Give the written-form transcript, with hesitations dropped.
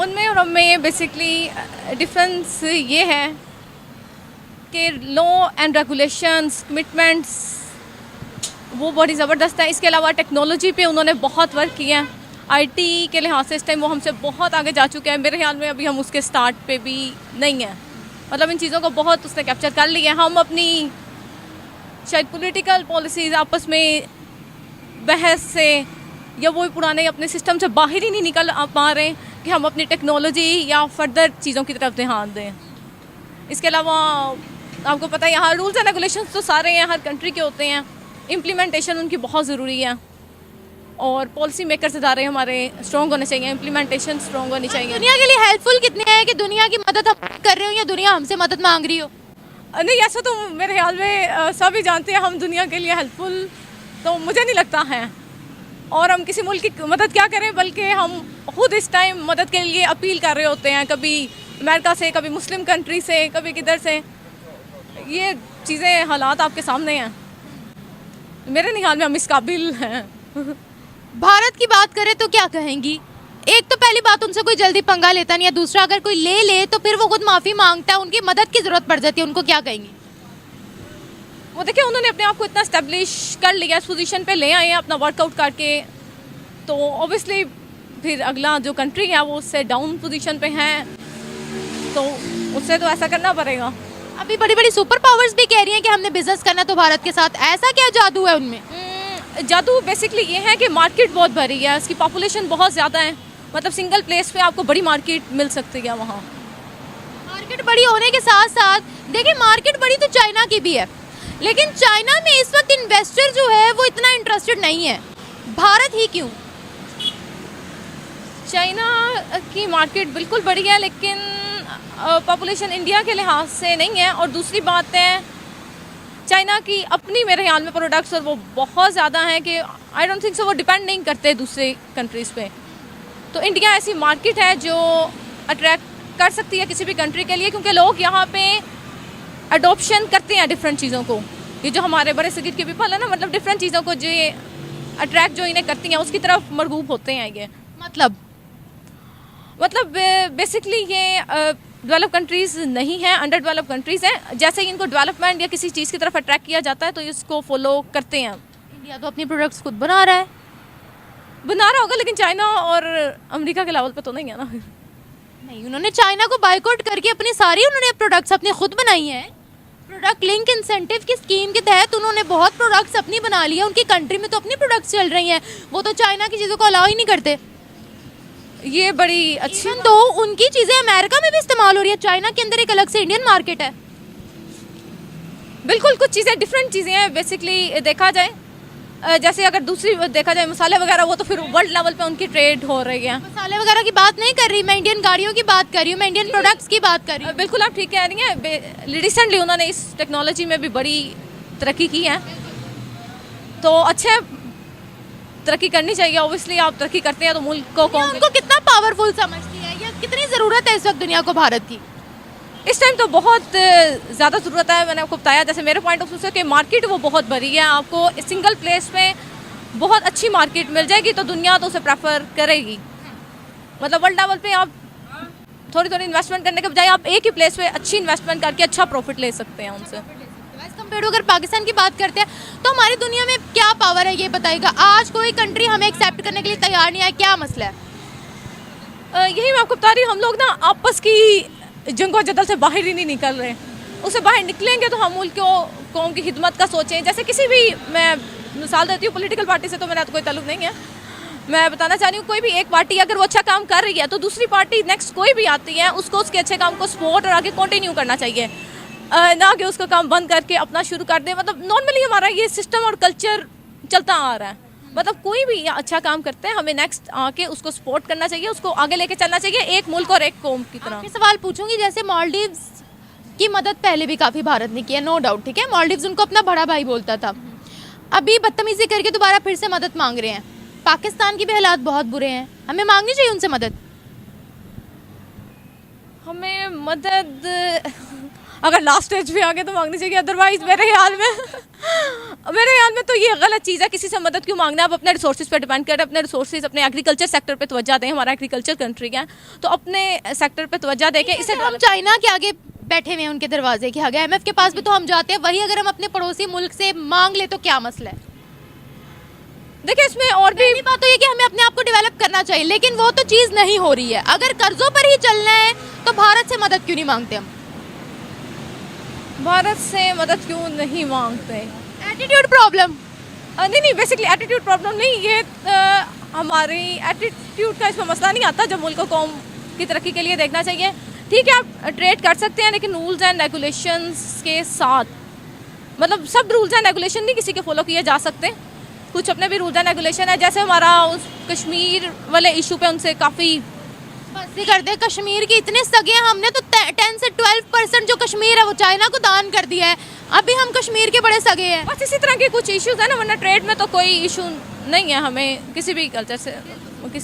उनमें और हमें बेसिकली डिफरेंस ये है कि लॉ एंड रेगुलेशंस कमिटमेंट्स वो बड़ी ज़बरदस्त है। इसके अलावा टेक्नोलॉजी पे उन्होंने बहुत वर्क किया है। आईटी के लिहाज से इस टाइम वो हमसे बहुत आगे जा चुके हैं। मेरे ख्याल में अभी हम उसके स्टार्ट पे भी नहीं हैं। मतलब इन चीज़ों को बहुत उसने कैप्चर कर लिया है। हम अपनी शायद पॉलिटिकल पॉलिसीज़ आपस में बहस से या वो पुराने अपने सिस्टम से बाहर ही नहीं निकल पा रहे कि हम अपनी टेक्नोलॉजी या फर्दर चीज़ों की तरफ ध्यान दें। इसके अलावा आपको पता है यहाँ रूल्स एंड रेगुलेशंस तो सारे हैं, हर कंट्री के होते हैं। इम्प्लीमेंटेशन उनकी बहुत ज़रूरी है और पॉलिसी मेकर्स इदारे हमारे स्ट्रॉन्ग होने चाहिए, इम्प्लीमेंटेशन स्ट्रॉन्ग होनी चाहिए। दुनिया के लिए हेल्पफुल कितने हैं कि दुनिया की मदद हम कर रहे हो या दुनिया हमसे मदद मांग रही हो? नहीं, ऐसा तो मेरे ख्याल में सभी जानते हैं हम दुनिया के लिए हेल्पफुल तो मुझे नहीं लगता है। और हम किसी मुल्क की मदद क्या करें, बल्कि हम खुद इस टाइम मदद के लिए अपील कर रहे होते हैं, कभी अमेरिका से, कभी मुस्लिम कंट्री से, कभी किधर से। ये चीज़ें हालात आपके सामने हैं। मेरे ख्याल में हम इस काबिल हैं। भारत की बात करें तो क्या कहेंगी? एक तो पहली बात, उनसे कोई जल्दी पंगा लेता नहीं है। दूसरा, अगर कोई ले ले तो फिर वो खुद माफ़ी मांगता है, उनकी मदद की ज़रूरत पड़ जाती है। उनको क्या कहेंगी? वो देखिए उन्होंने अपने आप को इतना स्टैब्लिश कर लिया, इस पोजीशन पे ले आए हैं अपना वर्कआउट करके, तो ऑब्वियसली फिर अगला जो कंट्री है वो उससे डाउन पोजीशन पे है, तो उससे तो ऐसा करना पड़ेगा। अभी बड़ी बड़ी सुपर पावर्स भी कह रही हैं कि हमने बिजनेस करना तो भारत के साथ। ऐसा क्या जादू है उनमें? जादू बेसिकली ये है कि मार्केट बहुत भरी है, उसकी पॉपुलेशन बहुत ज़्यादा है। मतलब सिंगल प्लेस पे आपको बड़ी मार्केट मिल सकती है वहाँ। मार्केट बड़ी होने के साथ साथ देखिए, मार्केट बड़ी तो चाइना की भी है, लेकिन चाइना में इस वक्त इन्वेस्टर जो है वो इतना इंटरेस्टेड नहीं है। भारत ही क्यों? चाइना की मार्केट बिल्कुल बड़ी है, लेकिन पॉपुलेशन इंडिया के लिहाज से नहीं है। और दूसरी बात है, चाइना की अपनी मेरे ख्याल में प्रोडक्ट्स और वो बहुत ज़्यादा हैं कि आई डोंट थिंक सो वो डिपेंड नहीं करते दूसरे कंट्रीज़ पे। तो इंडिया ऐसी मार्केट है जो अट्रैक्ट कर सकती है किसी भी कंट्री के लिए, क्योंकि लोग यहाँ पे अडोप्शन करते हैं डिफरेंट चीज़ों को। ये जो हमारे बड़े सगीर के पीपल है ना, मतलब डिफरेंट चीज़ों को जो ये अट्रैक्ट जो इन्हें करती हैं उसकी तरफ मरगूब होते हैं। ये मतलब बेसिकली ये डेवलप कंट्रीज़ नहीं हैं, अंडर डेवलप कंट्रीज़ हैं। जैसे ही इनको डेवलपमेंट या किसी चीज़ की तरफ अट्रैक्ट किया जाता है तो इसको फॉलो करते हैं। इंडिया तो अपनी प्रोडक्ट्स खुद बना रहा है। बना रहा होगा, लेकिन चाइना और अमेरिका के लेवल पे तो नहीं है ना। नहीं, उन्होंने चाइना को बाइकआउट करके अपनी सारी उन्होंने प्रोडक्ट्स अपनी खुद बनाई हैं। प्रोडक्ट लिंक इंसेंटिव की स्कीम के तहत उन्होंने बहुत प्रोडक्ट्स अपनी बना ली है। उनकी कंट्री में तो अपनी प्रोडक्ट्स चल रही हैं, वो तो चाइना की चीज़ों को अलाउ ही नहीं करते। ये बड़ी अच्छी तो उनकी चीज़ें अमेरिका में भी इस्तेमाल हो रही है। चाइना के अंदर एक अलग से इंडियन मार्केट है। बिल्कुल, कुछ चीज़ें डिफरेंट चीज़ें हैं बेसिकली देखा जाए। जैसे अगर दूसरी देखा जाए मसाले वगैरह, वो तो फिर वर्ल्ड लेवल पे उनकी ट्रेड हो रही है। मसाले वगैरह की बात नहीं कर रही मैं, इंडियन गाड़ियों की बात कर रही हूँ, मैं इंडियन प्रोडक्ट्स की बात कर रही हूँ। बिल्कुल आप ठीक कह रही हैं। रिसेंटली उन्होंने इस टेक्नोलॉजी में भी बड़ी तरक्की की है, तो अच्छे तरक्की करनी चाहिए। ऑब्वियसली आप तरक्की करते हैं तो मुल्क को उनको कितना पावरफुल समझती है या कितनी ज़रूरत है इस वक्त दुनिया को भारत की? इस टाइम तो बहुत ज़्यादा ज़रूरत है। मैंने आपको बताया, जैसे मेरे पॉइंट ऑफ व्यू से कि मार्केट वो बहुत बड़ी है। आपको सिंगल प्लेस में बहुत अच्छी मार्केट मिल जाएगी तो दुनिया तो उसे प्रेफर करेगी। मतलब वर्ल्ड लेवल पे आप थोड़ी थोड़ी इन्वेस्टमेंट करने के बजाय आप एक ही प्लेस पे अच्छी इन्वेस्टमेंट करके अच्छा प्रॉफिट ले सकते हैं उनसे। कंपेयर अगर पाकिस्तान की बात करते हैं तो हमारी दुनिया में क्या पावर है ये बताइएगा। आज कोई कंट्री हमें एक्सेप्ट करने के लिए तैयार नहीं है, क्या मसला है? यही मैं आपको बता रही हूँ, हम लोग ना आपस की जंगो जदल से बाहर ही नहीं निकल रहे। उससे बाहर निकलेंगे तो हम मुल्क कौम की खिदमत का सोचें। जैसे किसी भी, मैं मिसाल देती हूँ, पॉलिटिकल पार्टी से तो मेरा तो कोई ताल्लुक नहीं है। मैं बताना चाह रही हूँ, कोई भी एक पार्टी अगर वो अच्छा काम कर रही है तो दूसरी पार्टी नेक्स्ट कोई भी आती है उसको उसके अच्छे काम को सपोर्ट और आगे कंटिन्यू करना चाहिए, ना कि उसका काम बंद करके अपना शुरू कर दे। मतलब नॉर्मली हमारा ये सिस्टम और कल्चर चलता आ रहा है। मतलब कोई भी अच्छा काम करते हैं हमें नेक्स्ट आके उसको सपोर्ट करना चाहिए, उसको आगे लेके चलना चाहिए, एक मुल्क और एक कौम की तरह। सवाल पूछूंगी, जैसे मालदीव्स की मदद पहले भी काफ़ी भारत ने की है, नो डाउट, ठीक है। मालदीव्स उनको अपना बड़ा भाई बोलता था, अभी बदतमीजी करके दोबारा फिर से मदद मांग रहे हैं। पाकिस्तान की भी हालात बहुत बुरे हैं, हमें मांगनी चाहिए उनसे मदद? हमें मदद अगर लास्ट स्टेज पे आ गए तो मांगनी चाहिए, अदरवाइज मेरे ख्याल में तो ये गलत चीज़ है। किसी से मदद क्यों मांगना, आप अपने रिसोर्सेज पे डिपेंड करें, अपने रिसोर्सेज अपने एग्रीकल्चर सेक्टर पे तवज्जो दें। हमारा एग्रीकल्चर कंट्री है तो अपने सेक्टर पे तवज्जो दें कि इसे हम चाइना के आगे बैठे हुए हैं, उनके दरवाजे के आगे, IMF के पास भी तो हम जाते हैं, वही अगर हम अपने पड़ोसी मुल्क से मांग ले तो क्या मसला है? देखिए इसमें और भी पहली बात तो ये कि हमें अपने आप को डेवलप करना चाहिए, लेकिन वो तो चीज़ नहीं हो रही है। अगर कर्जों पर ही चलना है तो भारत से मदद क्यों नहीं मांगते हम? भारत से मदद क्यों नहीं मांगते? Attitude problem. नहीं, बेसिकली एटीट्यूड प्रॉब्लम नहीं, ये हमारी एटीट्यूड का इसमें मसला नहीं आता। जब मुल्क को कौम की तरक्की के लिए देखना चाहिए, ठीक है आप ट्रेड कर सकते हैं लेकिन रूल्स एंड रेगुलेशंस के साथ। मतलब सब रूल्स एंड रेगुलेशन नहीं किसी के फॉलो किए जा सकते, कुछ अपने भी रूल्स एंड रेगुलेशन है। जैसे हमारा उस कश्मीर वाले इशू पे उनसे काफ़ी बस ही कर दे। कश्मीर की इतने सगे हैं, हमने तो 10 से 12% जो कश्मीर है वो चाइना को दान कर दिया है। अभी हम कश्मीर के बड़े सगे हैं। बस इसी तरह के कुछ इश्यूज है ना, वरना ट्रेड में तो कोई इशू नहीं है हमें किसी भी कल्चर से, किसी